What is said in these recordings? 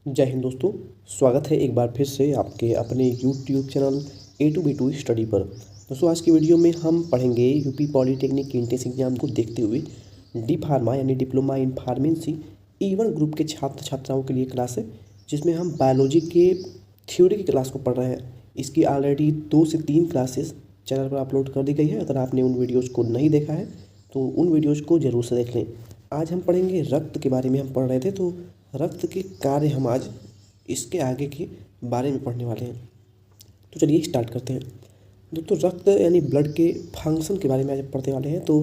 जय हिंद दोस्तों। स्वागत है एक बार फिर से आपके अपने YouTube चैनल A2B2 स्टडी पर। दोस्तों आज की वीडियो में हम पढ़ेंगे यूपी पॉलीटेक्निक एंट्रेंस एग्जाम को देखते हुए डी फार्मा यानी diploma in pharmacy E1 group के छात्र छात्राओं के लिए क्लास है, जिसमें हम बायोलॉजी के थ्योरी की क्लास को पढ़ रहे हैं। इसकी ऑलरेडी 2 से 3 क्लासेस चैनल पर अपलोड कर दी गई है। अगर आपने उन वीडियोज़ को नहीं देखा है तो उन वीडियोज़ को ज़रूर से देख लें। आज हम पढ़ेंगे रक्त के बारे में। हम पढ़ रहे थे तो रक्त के कार्य हम आज इसके आगे के बारे में पढ़ने वाले हैं। तो चलिए स्टार्ट करते हैं। दोस्तों रक्त यानी ब्लड के फंक्शन के बारे में आज पढ़ने वाले हैं। तो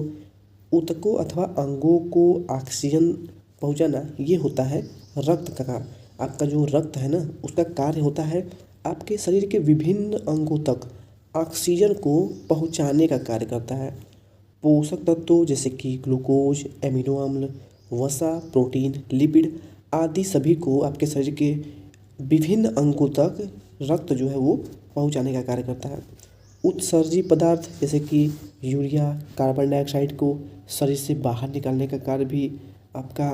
ऊतकों अथवा अंगों को ऑक्सीजन पहुंचाना ये होता है रक्त का कार्य। आपका जो रक्त है ना, उसका कार्य होता है आपके शरीर के विभिन्न अंगों तक ऑक्सीजन को पहुंचाने का कार्य करता है। पोषक तत्वों जैसे कि ग्लूकोज, एमिनो अम्ल, वसा, प्रोटीन, लिपिड आदि सभी को आपके शरीर के विभिन्न अंगों तक रक्त जो है वो पहुंचाने का कार्य करता है। उत्सर्जी पदार्थ जैसे कि यूरिया, कार्बन डाइऑक्साइड को शरीर से बाहर निकालने का कार्य भी आपका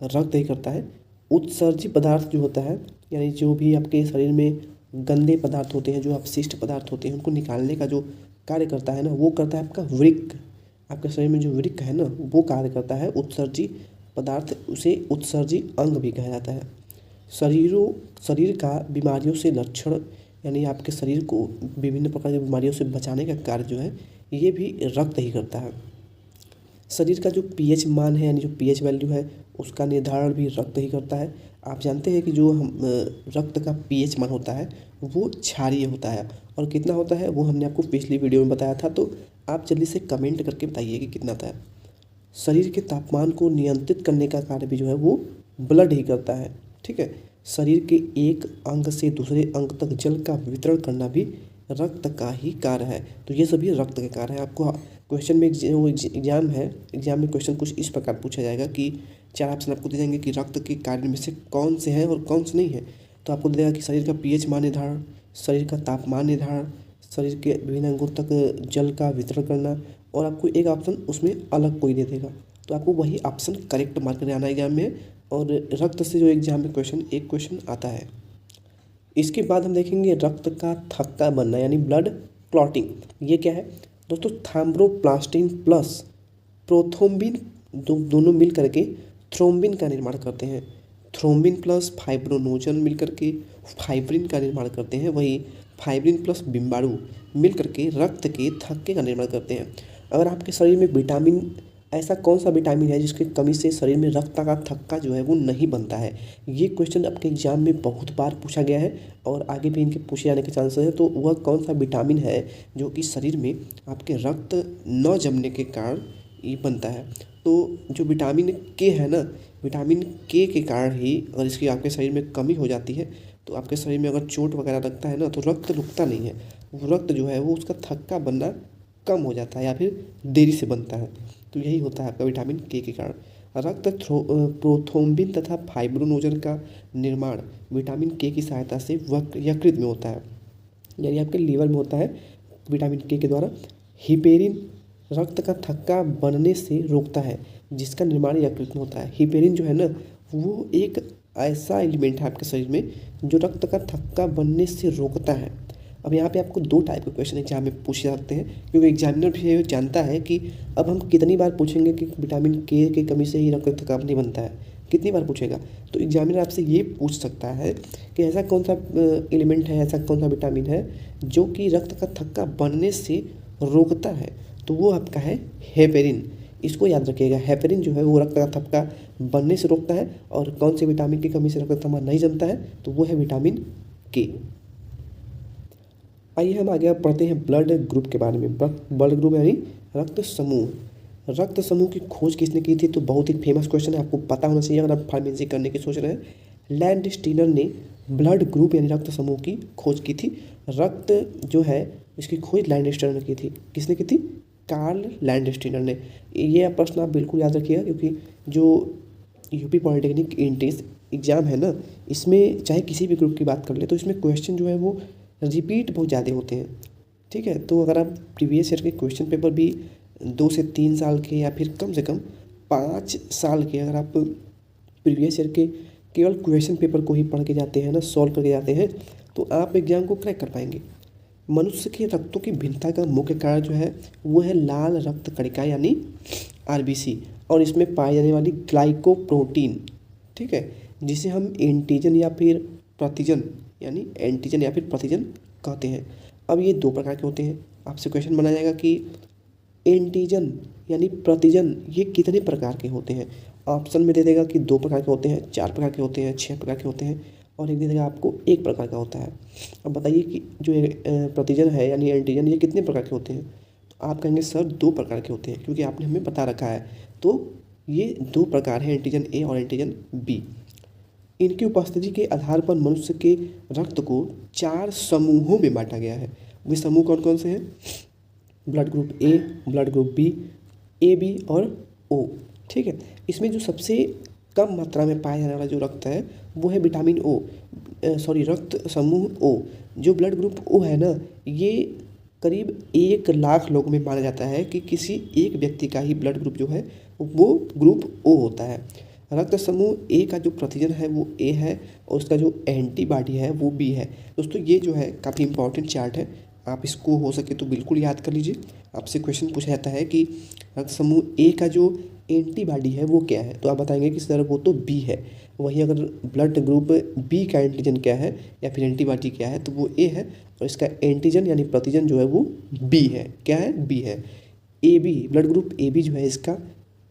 रक्त ही करता है। उत्सर्जी पदार्थ जो होता है यानी जो भी आपके शरीर में गंदे पदार्थ होते हैं, जो अपशिष्ट पदार्थ होते हैं, उनको निकालने का जो कार्य करता है ना, वो करता है आपका वृक्क। आपके शरीर में जो वृक्क है ना, वो कार्य करता है उत्सर्जी पदार्थ, उसे उत्सर्जी अंग भी कहा जाता है। शरीर का बीमारियों से लक्षण यानी आपके शरीर को विभिन्न प्रकार की बीमारियों से बचाने का कार्य जो है ये भी रक्त ही करता है। शरीर का जो पीएच मान है यानी जो पीएच वैल्यू है उसका निर्धारण भी रक्त ही करता है। आप जानते हैं कि जो हम रक्त का पीएच मान होता है वो क्षारीय होता है, और कितना होता है वो हमने आपको पिछली वीडियो में बताया था। तो आप जल्दी से कमेंट करके बताइए कि कितना था। शरीर के तापमान को नियंत्रित करने का कार्य भी जो है वो ब्लड ही करता है। ठीक है, शरीर के एक अंग से दूसरे अंग तक जल का वितरण करना भी रक्त का ही कार्य है। तो ये सभी रक्त के कार्य है। आपको क्वेश्चन में जो एग्जाम में क्वेश्चन कुछ इस प्रकार पूछा जाएगा कि 4 ऑप्शन आपको दे देंगे कि रक्त के कार्य में से कौन से हैं और कौन से नहीं है। तो आपको दे देगा कि शरीर का पीएच मान निर्धारण, शरीर का तापमान निर्धारण, शरीर के विभिन्न अंगों तक जल का वितरण करना, और आपको एक ऑप्शन उसमें अलग कोई दे देगा। तो आपको वही ऑप्शन करेक्ट मार्क करने आना एग्जाम में। और रक्त से जो एग्जाम में एक क्वेश्चन आता है। इसके बाद हम देखेंगे रक्त का थक्का बनना यानी ब्लड क्लॉटिंग। ये क्या है दोस्तों? थ्रोम्बोप्लास्टिन प्लस प्रोथ्रोम्बिन दोनों मिल करके थ्रोम्बिन का निर्माण करते हैं। थ्रोम्बिन प्लस फाइब्रोनोजन मिल करके फाइब्रिन का निर्माण करते हैं। वही फाइब्रिन प्लस बिम्बाणु मिल करके रक्त के थक्के का निर्माण करते हैं। अगर आपके शरीर में विटामिन, ऐसा कौन सा विटामिन है जिसकी कमी से शरीर में रक्त का थक्का जो है वो नहीं बनता है? ये क्वेश्चन आपके एग्जाम में बहुत बार पूछा गया है और आगे भी इनके पूछे जाने के चांसेस है। तो वह कौन सा विटामिन है जो कि शरीर में आपके रक्त न जमने के कारण ये बनता है? तो जो विटामिन के है ना, विटामिन के कारण ही अगर इसकी आपके शरीर में कमी हो जाती है तो आपके शरीर में अगर चोट वगैरह लगता है ना तो रक्त रुकता नहीं है। वो रक्त जो है वो उसका थक्का बनना कम हो जाता है या फिर देरी से बनता है। तो यही होता है आपका विटामिन के कारण। रक्त प्रोथ्रोम्बिन तथा फाइब्रोनोजन का निर्माण विटामिन के की सहायता से यकृत में होता है, यानी आपके लीवर में होता है विटामिन के द्वारा। हिपेरिन रक्त का थक्का बनने से रोकता है, जिसका निर्माण यकृत में होता है। हिपेरिन जो है ना वो एक ऐसा एलिमेंट है आपके शरीर में जो रक्त का थक्का बनने से रोकता है। अब यहाँ पे आपको 2 टाइप के क्वेश्चन एग्जाम में पूछे जाते हैं, क्योंकि एग्जामिनर भी ये जानता है कि अब हम कितनी बार पूछेंगे कि विटामिन के की कमी से ही रक्त थक्का नहीं बनता है, कितनी बार पूछेगा। तो एग्जामिनर आपसे ये पूछ सकता है कि ऐसा कौन सा एलिमेंट है, ऐसा कौन सा विटामिन है जो कि रक्त का थक्का बनने से रोकता है। तो वो आपका है हेपेरिन। इसको याद रखिएगा, हेपेरिन जो है वो रक्त का थक्का बनने से रोकता है। और कौन से विटामिन की कमी से रक्त थक्का नहीं जमता है, तो वो है विटामिन के। आइए हम आगे पढ़ते हैं ब्लड ग्रुप के बारे में। ब्लड ग्रुप यानी रक्त समूह। रक्त समूह की खोज किसने की थी? तो बहुत ही फेमस क्वेश्चन है, आपको पता होना चाहिए अगर आप फार्मेसी करने की सोच रहे हैं। लैंडस्टीनर ने ब्लड ग्रुप यानी रक्त समूह की खोज की थी। रक्त जो है इसकी खोज लैंडस्टीनर ने की थी। किसने की थी? कार्ल लैंडस्टीनर ने। ये प्रश्न आप बिल्कुल याद रखिएगा, क्योंकि जो यूपी पॉलीटेक्निक एंट्रेंस एग्जाम है ना, इसमें चाहे किसी भी ग्रुप की बात कर ले तो इसमें क्वेश्चन जो है वो रिपीट बहुत ज़्यादा होते हैं। ठीक है, तो अगर आप प्रीवियस ईयर के क्वेश्चन पेपर भी 2 से 3 साल के या फिर कम से कम 5 साल के अगर आप प्रीवियस ईयर के केवल क्वेश्चन पेपर को ही पढ़ के जाते हैं ना, सॉल्व करके जाते हैं, तो आप एग्जाम को क्रैक कर पाएंगे। मनुष्य के रक्तों की भिन्नता का मुख्य कारण जो है वो है लाल रक्त कणिका यानी आरबीसी, और इसमें पाई जाने वाली ग्लाइकोप्रोटीन, ठीक है, जिसे हम एंटीजन या फिर प्रतिजन यानी एंटीजन या फिर प्रतिजन कहते हैं। अब ये दो प्रकार के होते हैं। आपसे क्वेश्चन बनाया जाएगा कि एंटीजन यानी प्रतिजन ये कितने प्रकार के होते हैं। ऑप्शन में दे देगा कि 2 प्रकार के होते हैं, 4 प्रकार के होते हैं, 6 प्रकार के होते हैं, और एक दे देगा आपको 1 प्रकार का होता है। अब बताइए कि जो प्रतिजन है यानी एंटीजन ये कितने प्रकार के होते हैं। तो आप कहेंगे सर 2 प्रकार के होते हैं, क्योंकि आपने हमें बता रखा है। तो ये 2 प्रकार हैं, एंटीजन ए और एंटीजन बी। इनकी उपस्थिति के आधार पर मनुष्य के रक्त को 4 समूहों में बांटा गया है। वे समूह कौन कौन से हैं? Blood group A, blood group B, A B और ओ, ठीक है। इसमें जो सबसे कम मात्रा में पाया जाने वाला जो रक्त है वो है विटामिन ओ, रक्त समूह ओ। जो ब्लड ग्रुप ओ है ना, ये करीब 1 लाख लोगों में माना जाता है कि किसी एक व्यक्ति का ही ब्लड ग्रुप जो है वो ग्रुप ओ होता है। रक्त समूह ए का जो प्रतिजन है वो ए है, और उसका जो एंटीबॉडी है वो बी है। दोस्तों ये जो है काफ़ी इंपॉर्टेंट चार्ट है, आप इसको हो सके तो बिल्कुल याद कर लीजिए। आपसे क्वेश्चन पूछा जाता है कि रक्त समूह ए का जो एंटीबॉडी है वो क्या है, तो आप बताएंगे कि सर वो तो बी है। वहीं अगर ब्लड ग्रुप बी का एंटीजन क्या है या फिर एंटीबॉडी क्या है, तो वो ए है, और इसका एंटीजन यानी प्रतिजन जो है वो बी है। क्या है? बी है। A B, blood group A B जो है इसका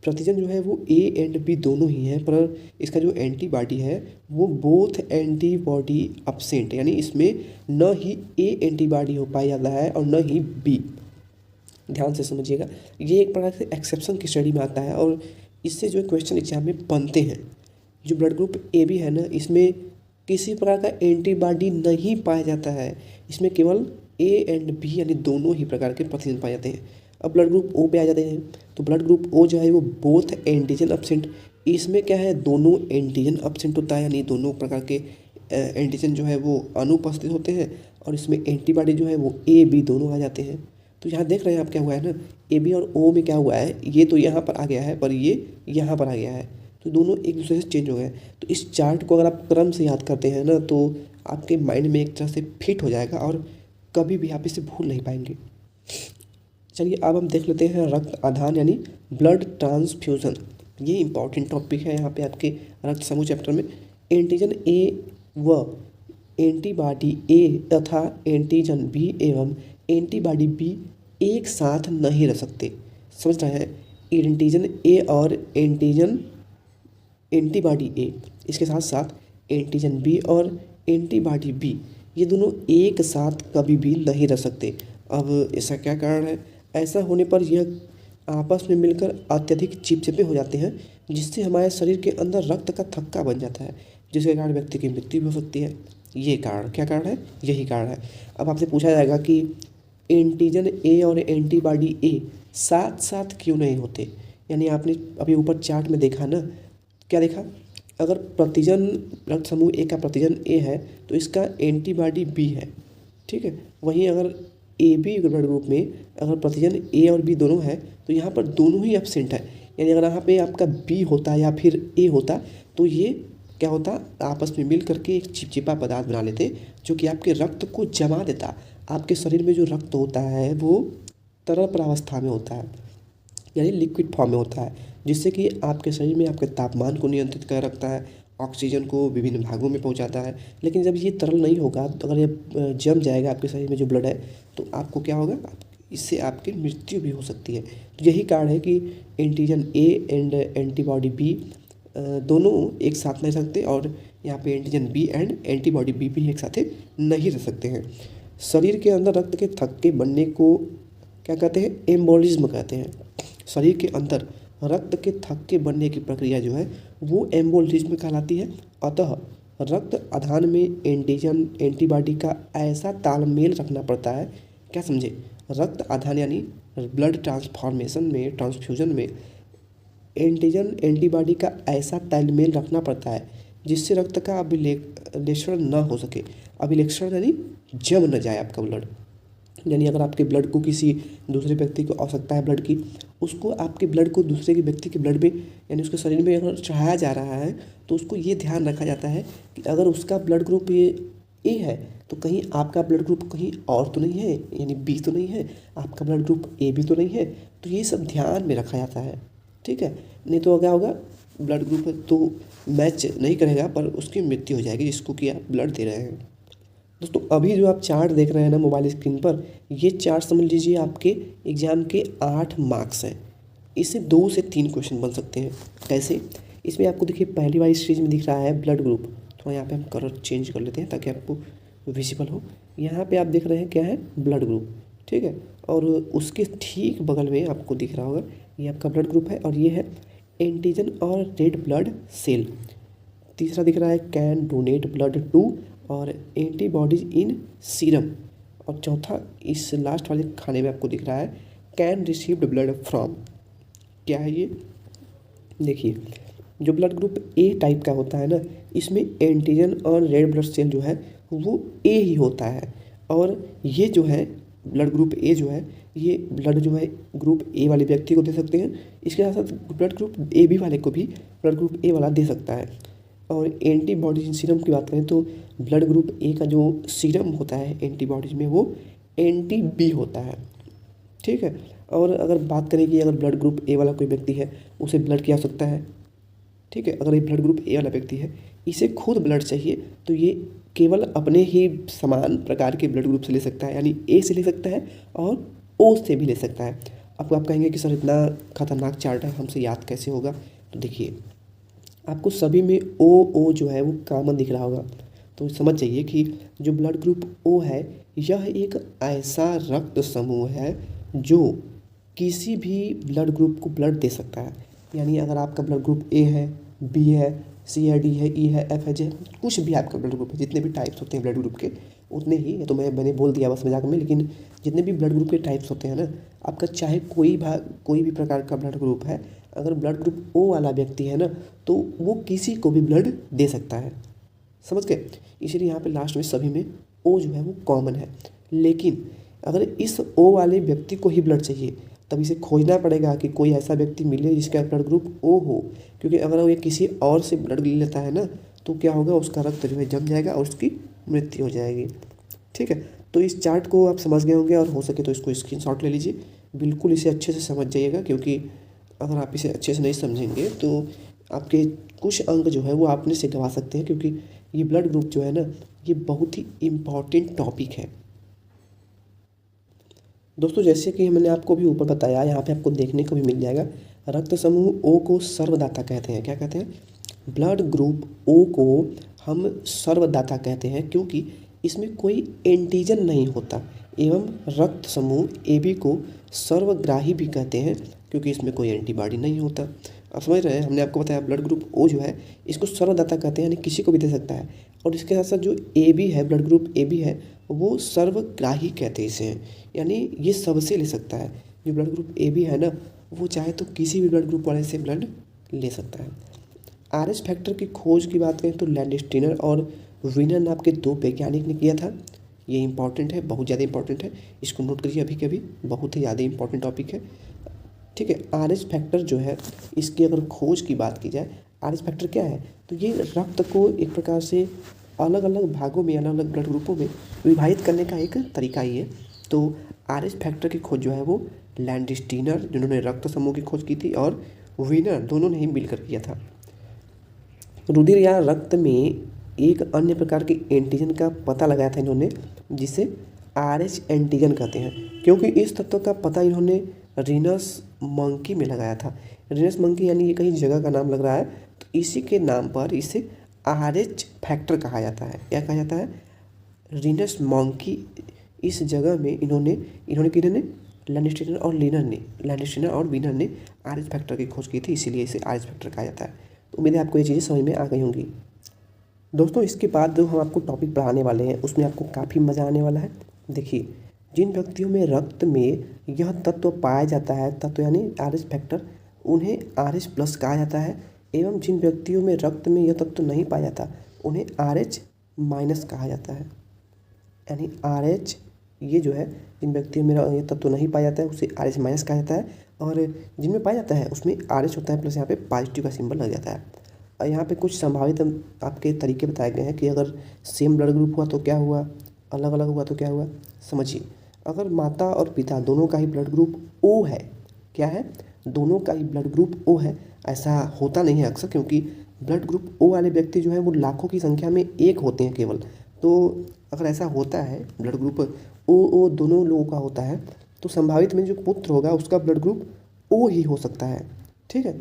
प्रतिजन जो है वो ए एंड बी दोनों ही हैं, पर इसका जो एंटीबॉडी है वो बोथ एंटीबॉडी अब्सेंट, यानी इसमें न ही ए एंटीबॉडी हो पाया जाता है और न ही बी। ध्यान से समझिएगा, ये एक प्रकार से एक्सेप्शन की स्टडी में आता है, और इससे जो क्वेश्चन एग्जाम में बनते हैं। जो ब्लड ग्रुप ए बी है ना, इसमें किसी प्रकार का एंटीबॉडी नहीं पाया जाता है, इसमें केवल ए एंड बी यानी दोनों ही प्रकार के प्रतिजन पाए जाते हैं। अब ब्लड ग्रुप ओ पे आ जाते हैं, तो ब्लड ग्रुप ओ जो है वो बोथ एंटीजन अब्सेंट, इसमें क्या है दोनों एंटीजन अब्सेंट होता है, यानी दोनों प्रकार के एंटीजन जो है वो अनुपस्थित होते हैं, और इसमें एंटीबॉडी जो है वो ए बी दोनों आ जाते हैं। तो यहाँ देख रहे हैं आप क्या हुआ है ना, ए बी और ओ में क्या हुआ है, ये तो यहाँ पर आ गया है पर ये यहाँ पर आ गया है, तो दोनों एक दूसरे से चेंज हो गए। तो इस चार्ट को अगर आप क्रम से याद करते हैं ना, तो आपके माइंड में एक तरह से फिट हो जाएगा और कभी भी आप इसे भूल नहीं पाएंगे। चलिए अब हम देख लेते हैं रक्त आदान यानी ब्लड ट्रांसफ्यूज़न। ये इंपॉर्टेंट टॉपिक है यहाँ पे आपके रक्त समूह चैप्टर में। एंटीजन ए व एंटीबॉडी ए तथा एंटीजन बी एवं एंटीबॉडी बी एक साथ नहीं रह सकते। समझ रहे हैं? एंटीजन ए और एंटीबॉडी ए, इसके साथ साथ एंटीजन बी और एंटीबॉडी बी, ये दोनों एक साथ कभी भी नहीं रह सकते। अब इसका क्या कारण है? ऐसा होने पर यह आपस में मिलकर अत्यधिक चिपचिपे हो जाते हैं, जिससे हमारे शरीर के अंदर रक्त का थक्का बन जाता है, जिसके कारण व्यक्ति की मृत्यु भी हो सकती है। ये कारण, क्या कारण है? यही कारण है। अब आपसे पूछा जाएगा कि एंटीजन ए और एंटीबॉडी ए साथ साथ क्यों नहीं होते, यानी आपने अभी ऊपर चार्ट में देखा ना, क्या देखा? अगर प्रतिजन रक्त समूह ए का प्रतिजन ए है तो इसका एंटीबॉडी बी है, ठीक है। वहीं अगर ए बी ब्लड ग्रुप में अगर प्रतिजन ए और बी दोनों है तो यहाँ पर दोनों ही एब्सेंट है, यानी अगर यहाँ पे आपका बी होता या फिर ए होता तो ये क्या होता, आपस में मिल करके एक चिपचिपा पदार्थ बना लेते जो कि आपके रक्त को जमा देता। आपके शरीर में जो रक्त होता है वो तरल प्रावस्था में होता है, यानी लिक्विड फॉर्म में होता है, जिससे कि आपके शरीर में आपके तापमान को नियंत्रित कर रखता है, ऑक्सीजन को विभिन्न भागों में पहुंचाता है। लेकिन जब ये तरल नहीं होगा तो अगर ये जम जाएगा आपके शरीर में जो ब्लड है, तो आपको क्या होगा, इससे आपकी मृत्यु भी हो सकती है। तो यही कारण है कि antigen A and antibody B दोनों एक साथ नहीं रह सकते, और यहाँ पे antigen B and antibody B भी एक साथ नहीं रह सकते हैं। शरीर के अंदर रक्त के थक्के बनने को क्या कहते हैं? एम्बोलिज्म कहते हैं। शरीर के अंदर रक्त के थक्के बनने की प्रक्रिया जो है वो एम्बोलिज्म कहलाती है। अतः रक्त आदान में एंटीजन एंटीबॉडी का ऐसा तालमेल रखना पड़ता है, क्या समझे? रक्त आदान यानी ब्लड ट्रांसफ्यूजन में एंटीजन एंटीबॉडी का ऐसा तालमेल रखना पड़ता है जिससे रक्त का अभिलेक्षण न हो सके। अभिलेक्षण यानी जम न जाए आपका ब्लड, यानी अगर आपके ब्लड को किसी दूसरे व्यक्ति को आवश्यकता है ब्लड की, उसको आपके ब्लड को दूसरे के व्यक्ति के ब्लड में यानी उसके शरीर में अगर चढ़ाया जा रहा है तो उसको ये ध्यान रखा जाता है कि अगर उसका ब्लड ग्रुप ए है तो कहीं आपका ब्लड ग्रुप कहीं और तो नहीं है, यानी बी तो नहीं है, आपका ब्लड ग्रुप ए भी तो नहीं है। तो ये सब ध्यान में रखा जाता है, ठीक है। नहीं तो क्या होगा, ब्लड ग्रुप तो मैच नहीं करेगा पर उसकी मृत्यु हो जाएगी जिसको कि आप ब्लड दे रहे हैं। दोस्तों अभी जो आप चार्ट देख रहे हैं ना मोबाइल स्क्रीन पर, ये चार्ट समझ लीजिए आपके एग्ज़ाम के 8 मार्क्स हैं। इससे 2 से 3 क्वेश्चन बन सकते हैं। कैसे? इसमें आपको देखिए पहली वाली स्टेज में दिख रहा है ब्लड ग्रुप, तो यहाँ पे हम कलर चेंज कर लेते हैं ताकि आपको विजिबल हो। यहाँ पे आप देख रहे हैं क्या है, ब्लड ग्रुप, ठीक है। और उसके ठीक बगल में आपको दिख रहा होगा ये आपका ब्लड ग्रुप है और ये है एंटीजन और रेड ब्लड सेल। तीसरा दिख रहा है कैन डोनेट ब्लड टू और एंटीबॉडीज इन सीरम। और चौथा इस लास्ट वाले खाने में आपको दिख रहा है कैन रिसीव्ड ब्लड फ्रॉम। क्या है ये? देखिए जो ब्लड ग्रुप ए टाइप का होता है ना, इसमें एंटीजन और रेड ब्लड सेल जो है वो ए ही होता है। और ये जो है ब्लड ग्रुप ए जो है, ये ब्लड जो है ग्रुप ए वाले व्यक्ति को दे सकते हैं। इसके साथ साथ ब्लड ग्रुप ए बी वाले को भी ब्लड ग्रुप ए वाला दे सकता है। और एंटीबॉडीज सीरम की बात करें तो ब्लड ग्रुप ए का जो सीरम होता है एंटीबॉडीज में वो एंटी बी होता है, ठीक है। और अगर बात करें कि अगर ब्लड ग्रुप ए वाला कोई व्यक्ति है उसे ब्लड की आवश्यकता है, ठीक है। अगर ये ब्लड ग्रुप ए वाला व्यक्ति है, इसे खुद ब्लड चाहिए तो ये केवल अपने ही समान प्रकार के ब्लड ग्रुप से ले सकता है, यानी ए से ले सकता है और ओ से भी ले सकता है। अब आप कहेंगे कि सर इतना खतरनाक चार्ट है, हमसे याद कैसे होगा? तो देखिए आपको सभी में ओ जो है वो कॉमन दिख रहा होगा, तो समझ जाइए कि जो ब्लड ग्रुप ओ है यह एक ऐसा रक्त समूह है जो किसी भी ब्लड ग्रुप को ब्लड दे सकता है। यानी अगर आपका ब्लड ग्रुप ए है, बी है, सी है, डी है, ई है, एफ है, जे, कुछ भी आपका ब्लड ग्रुप है, जितने भी टाइप्स होते हैं ब्लड ग्रुप के उतने ही, तो मैंने बोल दिया बस मजाक में, लेकिन जितने भी ब्लड ग्रुप के टाइप्स होते हैं ना, आपका चाहे कोई भी प्रकार का ब्लड ग्रुप है, अगर ब्लड ग्रुप ओ वाला व्यक्ति है ना तो वो किसी को भी ब्लड दे सकता है, समझ गए। इसीलिए यहाँ पे लास्ट में सभी में ओ जो है वो कॉमन है। लेकिन अगर इस ओ वाले व्यक्ति को ही ब्लड चाहिए तब इसे खोजना पड़ेगा कि कोई ऐसा व्यक्ति मिले जिसका ब्लड ग्रुप ओ हो, क्योंकि अगर वो किसी और से ब्लड ले लेता है ना तो क्या होगा, उसका रक्त जो है जम जाएगा और उसकी मृत्यु हो जाएगी, ठीक है। तो इस चार्ट को आप समझ गए होंगे और हो सके तो इसको स्क्रीनशॉट ले लीजिए, बिल्कुल इसे अच्छे से समझ जाइएगा, क्योंकि अगर आप इसे अच्छे से नहीं समझेंगे तो आपके कुछ अंक जो है वो आपने से गंवा सकते हैं, क्योंकि ये ब्लड ग्रुप जो है ना ये बहुत ही इम्पॉर्टेंट टॉपिक है। दोस्तों जैसे कि मैंने आपको भी ऊपर बताया, यहाँ पे आपको देखने को भी मिल जाएगा, रक्त समूह ओ को सर्वदाता कहते हैं। क्या कहते हैं? ब्लड ग्रुप ओ को हम सर्वदाता कहते हैं क्योंकि इसमें कोई एंटीजन नहीं होता, एवं रक्त समूह ए बी को सर्वग्राही भी कहते हैं क्योंकि इसमें कोई एंटीबॉडी नहीं होता। आप समझ रहे हैं, हमने आपको बताया ब्लड ग्रुप ओ जो है इसको सर्वदाता कहते हैं, यानी किसी को भी दे सकता है। और इसके साथ साथ जो ए बी है, ब्लड ग्रुप ए बी है, वो सर्वग्राही कहते हैं इसे, यानी ये सबसे ले सकता है। जो ब्लड ग्रुप ए बी है ना वो चाहे तो किसी भी ब्लड ग्रुप वाले से ब्लड ले सकता है। आरएच फैक्टर की खोज की बात करें तो लैंडस्टीनर और वीनर नाम के 2 वैज्ञानिक ने किया था। ये इंपॉर्टेंट है, बहुत ज़्यादा इंपॉर्टेंट है, इसको नोट करिए अभी के अभी, बहुत ही ज़्यादा इंपॉर्टेंट टॉपिक है, ठीक है। आरएच फैक्टर जो है इसकी अगर खोज की बात की जाए, आरएच फैक्टर क्या है, तो ये रक्त को एक प्रकार से अलग अलग भागों में, अलग अलग ब्लड ग्रुपों में विभाजित करने का एक तरीका ही है। तो आरएच फैक्टर की खोज जो है वो लैंडस्टीनर जिन्होंने रक्त समूह की खोज की थी और वीनर दोनों ने ही मिलकर किया था। रुधिर या रक्त में एक अन्य प्रकार के एंटीजन का पता लगाया था इन्होंने, जिसे आरएच एंटीजन कहते हैं, क्योंकि इस तत्व का पता इन्होंने रिनस मंकी में लगाया था। रिनस मंकी यानी ये कहीं जगह का नाम लग रहा है, तो इसी के नाम पर इसे आरएच फैक्टर कहा जाता है। क्या कहा जाता है? रिनस मंकी। इस जगह में इन्होंने लैंडस्टीनर और वीनर ने आरएच फैक्टर की खोज की थी, इसीलिए इसे आरएच फैक्टर कहा जाता है। तो उम्मीद है आपको ये चीज़ें समझ में आ गई होंगी। दोस्तों इसके बाद जो हम आपको टॉपिक पढ़ाने वाले हैं उसमें आपको काफ़ी मज़ा आने वाला है। देखिए जिन व्यक्तियों में रक्त में यह तत्व पाया जाता है, तत्व यानी आरएच फैक्टर, उन्हें आरएच प्लस कहा जाता है, एवं जिन व्यक्तियों में रक्त में यह तत्व नहीं पाया जाता उन्हें आरएच माइनस कहा जाता है। यानी आरएच ये जो है जिन व्यक्तियों में ये तत्व नहीं पाया जाता है उसे RH माइनस कहा जाता है, और जिनमें पाया जाता है उसमें RH होता है प्लस यहाँ पे पॉजिटिव का सिंबल लग जाता है। और यहाँ पे कुछ संभावित आपके तरीके बताए गए हैं कि अगर सेम ब्लड ग्रुप हुआ तो क्या हुआ, अलग अलग हुआ तो क्या हुआ। समझिए, अगर माता और पिता दोनों का ही ब्लड ग्रुप O है, क्या है, दोनों का ही ब्लड ग्रुप O है, ऐसा होता नहीं है अक्सर, क्योंकि ब्लड ग्रुप O वाले व्यक्ति जो है वो लाखों की संख्या में एक होते हैं केवल। तो अगर ऐसा होता है, ब्लड ग्रुप O दोनों लोगों का होता है, तो संभावित में जो पुत्र होगा उसका ब्लड ग्रुप O ही हो सकता है। ठीक है,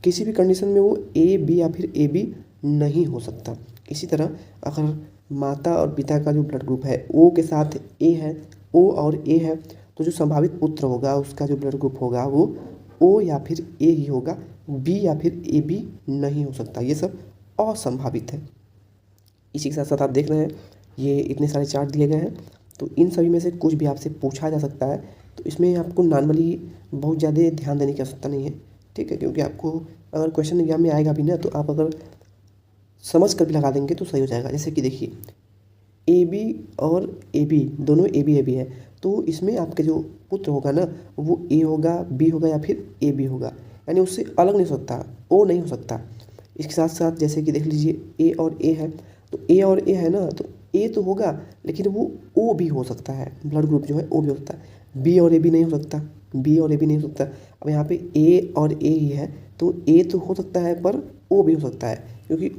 किसी भी कंडीशन में वो AB या फिर AB नहीं हो सकता। इसी तरह अगर माता और पिता का जो ब्लड ग्रुप है O के साथ A है, O और A है, तो जो संभावित पुत्र होगा उसका जो ब्लड ग्रुप होगा वो O या फिर A ही होगा, B या फिर AB नहीं हो सकता। ये सब असंभावित है। इसी के साथ साथ आप देख रहे हैं ये इतने सारे चार्ट दिए गए हैं, तो इन सभी में से कुछ भी आपसे पूछा जा सकता है। तो इसमें आपको नॉर्मली बहुत ज़्यादा ध्यान देने की आवश्यकता नहीं है, ठीक है, क्योंकि आपको अगर क्वेश्चन एग्जाम में आएगा भी ना तो आप अगर समझ कर भी लगा देंगे तो सही हो जाएगा। जैसे कि देखिए AB और AB दोनों AB है, तो इसमें आपके जो पुत्र होगा ना वो A होगा, B होगा या फिर AB होगा, यानी उससे अलग नहीं हो सकता, O नहीं हो सकता। इसके साथ साथ जैसे कि देख लीजिए A और A है, तो A और A है ना, तो A तो होगा लेकिन वो O भी हो सकता है, ब्लड ग्रुप जो है O भी हो सकता है। B और AB नहीं हो सकता, B और AB नहीं हो सकता। अब यहाँ पे A और A ही है, तो A तो हो सकता है पर O भी हो सकता है, क्योंकि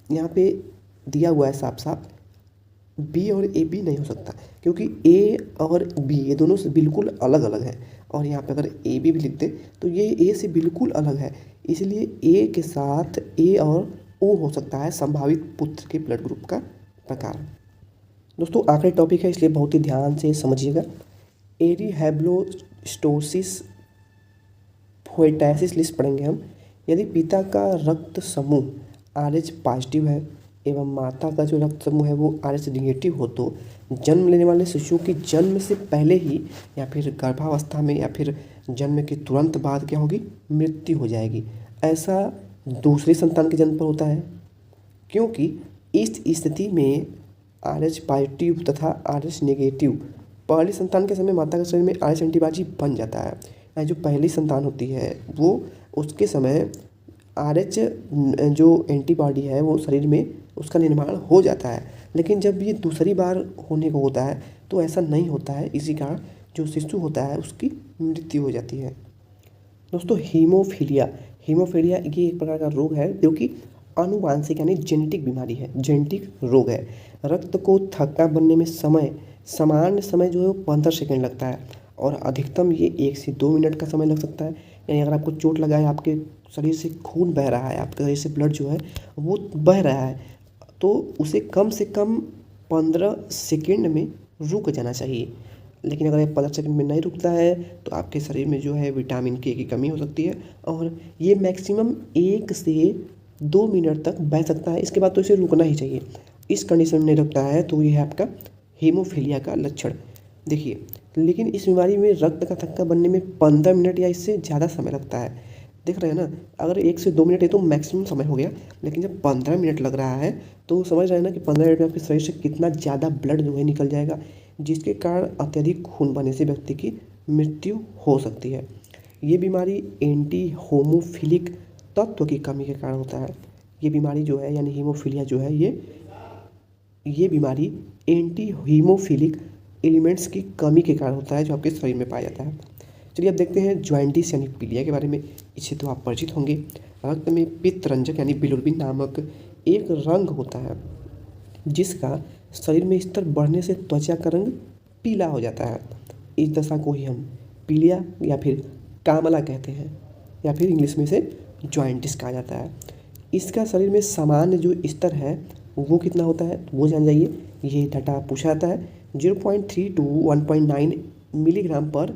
यहाँ पे दिया हुआ है साफ साफ B और AB नहीं हो सकता, क्योंकि A और B ये दोनों से बिल्कुल अलग अलग है। और यहाँ पे अगर AB भी लिखते तो ये A से बिल्कुल अलग है, इसलिए A के साथ A और O हो सकता है संभावित पुत्र के ब्लड ग्रुप का प्रकार। दोस्तों आखिरी टॉपिक है, इसलिए बहुत ही ध्यान से समझिएगा। एरिहेब्लोस्टोसिस फोएटाइसिस लिस्ट पढ़ेंगे हम। यदि पिता का रक्त समूह RH पॉजिटिव है एवं माता का जो रक्त समूह है वो RH निगेटिव हो, तो जन्म लेने वाले शिशु की जन्म से पहले ही या फिर गर्भावस्था में या फिर जन्म के तुरंत बाद क्या होगी, मृत्यु हो जाएगी। ऐसा दूसरी संतान के जन्म पर होता है, क्योंकि इस स्थिति में RH पॉजिटिव तथा RH नेगेटिव पहली संतान के समय माता के शरीर में RH एंटीबॉडी बन जाता है। यानी जो पहली संतान होती है वो उसके समय RH जो एंटीबॉडी है वो शरीर में उसका निर्माण हो जाता है, लेकिन जब ये दूसरी बार होने को होता है तो ऐसा नहीं होता है। इसी कारण जो शिशु होता है उसकी मृत्यु हो जाती है। दोस्तों हीमोफीलिया ये एक प्रकार का रोग है जो कि आनुवांशिक यानी जेनेटिक बीमारी है, जेनेटिक रोग है। रक्त को थक्का बनने में सामान्य समय जो है वो 15 सेकेंड लगता है, और अधिकतम ये 1 से 2 मिनट का समय लग सकता है। यानी अगर आपको चोट लगा है, आपके शरीर से खून बह रहा है, आपके शरीर से ब्लड जो है वो बह रहा है, तो उसे कम से कम 15 सेकेंड में रुक जाना चाहिए। लेकिन अगर ये 15 सेकंड में नहीं रुकता है तो आपके शरीर में जो है विटामिन के की कमी हो सकती है, और ये मैक्सिमम 1 से 2 मिनट तक बह सकता है। इसके बाद तो इसे रुकना ही चाहिए। इस कंडीशन में नहीं रुकता है तो ये है आपका हीमोफीलिया का लक्षण। देखिए, लेकिन इस बीमारी में रक्त का थक्का बनने में 15 मिनट या इससे ज़्यादा समय लगता है। देख रहे हैं ना, अगर 1 से 2 मिनट है तो मैक्सिमम समय हो गया, लेकिन जब 15 मिनट लग रहा है तो समझ रहे हैं ना कि 15 मिनट में आपके शरीर से कितना ज़्यादा ब्लड जो है निकल जाएगा, जिसके कारण अत्यधिक खून बहने से व्यक्ति की मृत्यु हो सकती है। ये बीमारी एंटी होमोफिलिक तत्व की कमी के कारण होता है। ये बीमारी जो है यानी हीमोफीलिया जो है ये बीमारी एंटी हीमोफिलिक एलिमेंट्स की कमी के कारण होता है जो आपके शरीर में पाया जाता है। चलिए अब देखते हैं ज्वाइंटिस यानी पीलिया के बारे में। इससे तो आप परिचित होंगे। रक्त में पित्त रंजक यानी बिलिरुबिन नामक एक रंग होता है जिसका शरीर में स्तर बढ़ने से त्वचा का रंग पीला हो जाता है। इस दशा को ही हम पीलिया या फिर कामला कहते हैं, या फिर इंग्लिश में इसे ज्वाइंटिस कहा जाता है। इसका शरीर में सामान्य जो स्तर है वो कितना होता है वो जान जाइए। ये डाटा पूछा जाता है 0.3 to 1.9 मिलीग्राम पर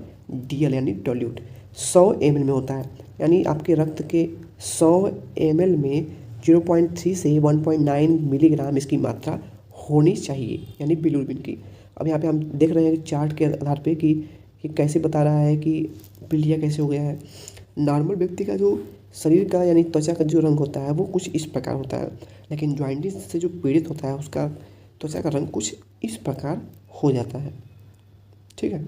DL यानी डोल्यूट 100 ml में होता है। यानी आपके रक्त के 100 ml में 0.3 से 1.9 मिलीग्राम इसकी मात्रा होनी चाहिए, यानी बिलिरुबिन की। अब यहाँ पे हम देख रहे हैं चार्ट के आधार पे कि कैसे बता रहा है कि पीलिया कैसे हो गया है। नॉर्मल व्यक्ति का जो शरीर का यानी त्वचा का जो रंग होता है वो कुछ इस प्रकार होता है, लेकिन ज्वाइंटिस से जो पीड़ित होता है उसका त्वचा का रंग कुछ इस प्रकार हो जाता है। ठीक है।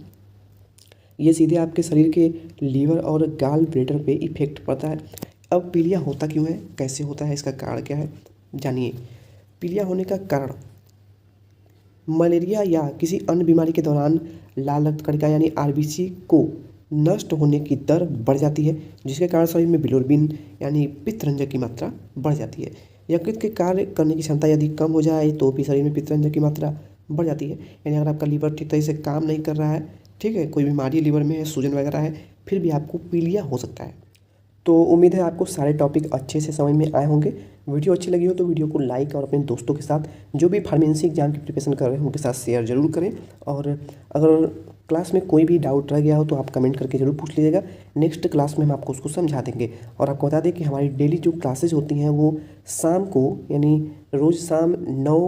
ये सीधे आपके शरीर के लीवर और गाल ब्लैडर पे इफेक्ट पड़ता है। अब पीलिया होता क्यों है, कैसे होता है, इसका कारण क्या है, जानिए। पीलिया होने का कारण मलेरिया या किसी अन्य बीमारी के दौरान लाल रक्त कणिका यानी आरबीसी को नष्ट होने की दर बढ़ जाती है, जिसके कारण शरीर में बिलिरुबिन यानी पित्तरंजक की मात्रा बढ़ जाती है। यकृत के कार्य करने की क्षमता यदि कम हो जाए तो भी शरीर में पित्तरंजक की मात्रा बढ़ जाती है। यानी अगर आपका लीवर ठीक तरह से काम नहीं कर रहा है, ठीक है, कोई बीमारी लीवर में है, सूजन वगैरह है, फिर भी आपको पीलिया हो सकता है। तो उम्मीद है आपको सारे टॉपिक अच्छे से समझ में आए होंगे। वीडियो अच्छी लगी हो तो वीडियो को लाइक और अपने दोस्तों के साथ जो भी फार्मेसी एग्जाम की प्रिपरेशन कर रहे हैं उनके साथ शेयर जरूर करें। और अगर क्लास में कोई भी डाउट रह गया हो तो आप कमेंट करके जरूर पूछ लीजिएगा। नेक्स्ट क्लास में हम आपको उसको समझा देंगे। और आपको बता दें कि हमारी डेली जो क्लासेज होती हैं वो शाम को यानी रोज़ शाम 9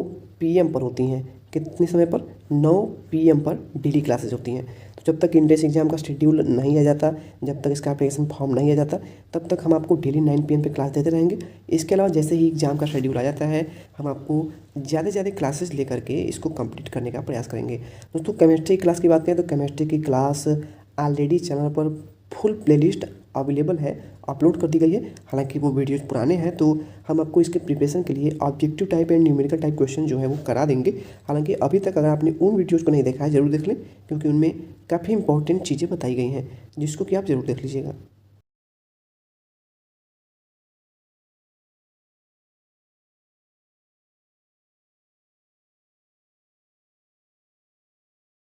PM पर होती हैं। कितने समय पर, 9 PM पर डेली क्लासेज होती हैं। तो जब तक इंट्रेंस एग्जाम का शेड्यूल नहीं आ जाता, जब तक इसका एप्लीकेशन फॉर्म नहीं आ जाता, तब तक हम आपको डेली 9 PM पे क्लास देते रहेंगे। इसके अलावा जैसे ही एग्जाम का शेड्यूल आ जाता है हम आपको ज़्यादा से ज़्यादा क्लासेस लेकर के इसको कंप्लीट करने का प्रयास करेंगे। दोस्तों केमिस्ट्री की क्लास की बात करें तो केमिस्ट्री की क्लास ऑलरेडी चैनल पर फुल प्लेलिस्ट अवेलेबल है, अपलोड कर दी गई है। हालांकि वो वीडियोज़ पुराने हैं तो हम आपको इसके प्रिपरेशन के लिए objective type and numerical type question जो है वो करा देंगे। हालांकि अभी तक अगर आपने उन वीडियोज़ को नहीं देखा है ज़रूर देख लें, क्योंकि उनमें काफ़ी इंपॉर्टेंट चीज़ें बताई गई हैं जिसको कि आप ज़रूर देख लीजिएगा।